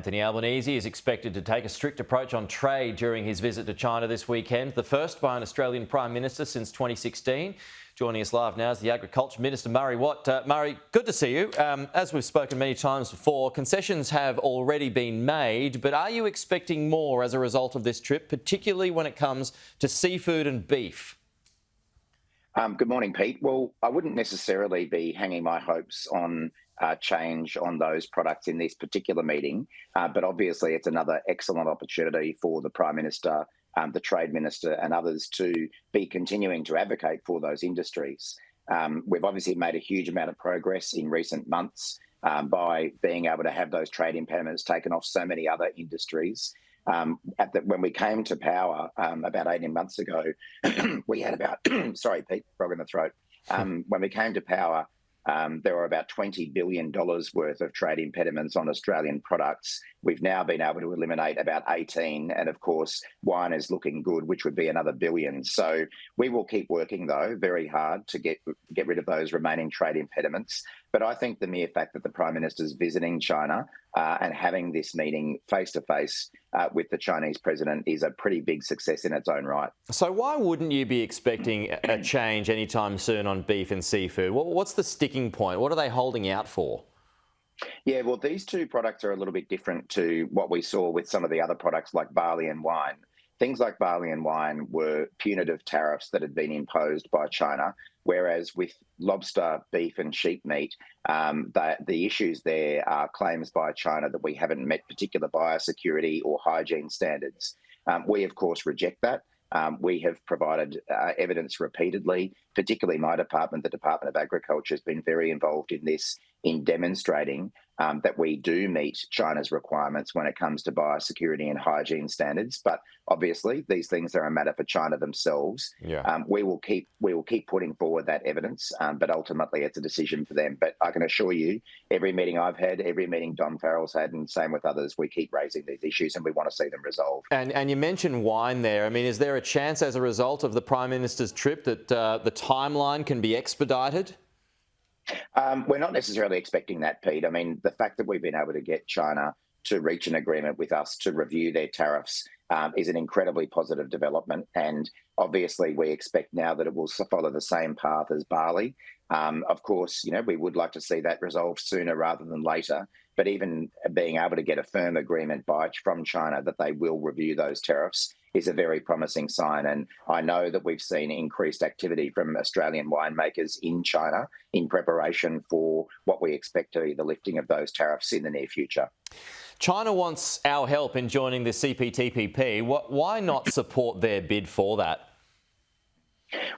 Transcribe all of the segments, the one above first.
Anthony Albanese is expected to take a strict approach on trade during his visit to China this weekend, the first by an Australian Prime Minister since 2016. Joining us live now is the Agriculture Minister, Murray Watt. Murray, good to see you. As we've spoken many times before, concessions have already been made, but are you expecting more as a result of this trip, particularly when it comes to seafood and beef? Good morning, Pete. Well, I wouldn't necessarily be hanging my hopes on change on those products in this particular meeting, but obviously it's another excellent opportunity for the Prime Minister, the Trade Minister and others to be continuing to advocate for those industries. We've obviously made a huge amount of progress in recent months by being able to have those trade impediments taken off so many other industries. When we came to power about 18 months ago, we had about, sorry, Pete, frog in the throat. When we came to power, there were about $20 billion worth of trade impediments on Australian products. We've now been able to eliminate about 18, and of course, wine is looking good, which would be another billion. So we will keep working, though, very hard to get rid of those remaining trade impediments. But I think the mere fact that the Prime Minister is visiting China and having this meeting face-to-face with the Chinese president is a pretty big success in its own right. So why wouldn't you be expecting a change anytime soon on beef and seafood? What's the sticking point? What are they holding out for? Yeah, well, these two products are a little bit different to what we saw with some of the other products like barley and wine. Things like barley and wine were punitive tariffs that had been imposed by China, whereas with lobster, beef and sheep meat, the issues there are claims by China that we haven't met particular biosecurity or hygiene standards. We, of course, reject that. We have provided evidence repeatedly, particularly my department, the Department of Agriculture, has been very involved in this, in demonstrating that we do meet China's requirements when it comes to biosecurity and hygiene standards. But obviously, these things are a matter for China themselves. Yeah. We will keep putting forward that evidence, but ultimately it's a decision for them. But I can assure you, every meeting I've had, every meeting Don Farrell's had, and same with others, we keep raising these issues and we want to see them resolved. And you mentioned wine there. I mean, is there a chance as a result of the Prime Minister's trip that the timeline can be expedited? We're not necessarily expecting that, Pete. I mean, the fact that we've been able to get China to reach an agreement with us to review their tariffs is an incredibly positive development. And obviously, we expect now that it will follow the same path as barley. Of course, we would like to see that resolved sooner rather than later. But even being able to get a firm agreement from China that they will review those tariffs is a very promising sign. And I know that we've seen increased activity from Australian winemakers in China in preparation for what we expect to be the lifting of those tariffs in the near future. China wants our help in joining the CPTPP. Why not support their bid for that?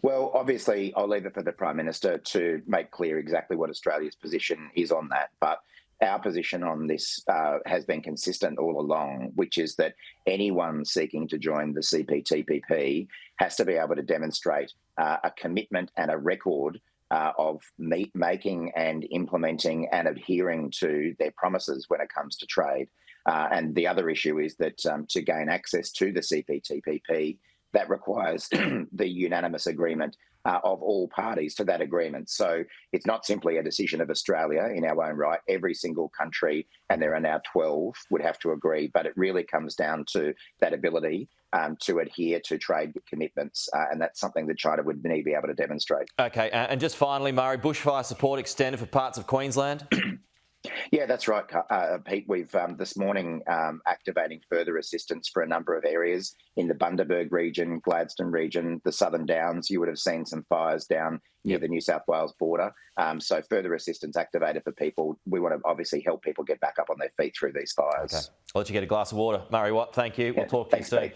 Well, obviously, I'll leave it for the Prime Minister to make clear exactly what Australia's position is on that. But our position on this has been consistent all along, which is that anyone seeking to join the CPTPP has to be able to demonstrate a commitment and a record of making and implementing and adhering to their promises when it comes to trade. And the other issue is that to gain access to the CPTPP, that requires the unanimous agreement of all parties to that agreement. So it's not simply a decision of Australia in our own right. Every single country, and there are now 12, would have to agree. But it really comes down to that ability to adhere to trade commitments. And that's something that China would need to be able to demonstrate. OK, and just finally, Murray, bushfire support extended for parts of Queensland? Yeah, that's right, Pete. We've this morning activating further assistance for a number of areas in the Bundaberg region, Gladstone region, the Southern Downs. You would have seen some fires down near the New South Wales border. So further assistance activated for people. We want to obviously help people get back up on their feet through these fires. Okay. I'll let you get a glass of water. Murray Watt, thank you. We'll talk to you soon.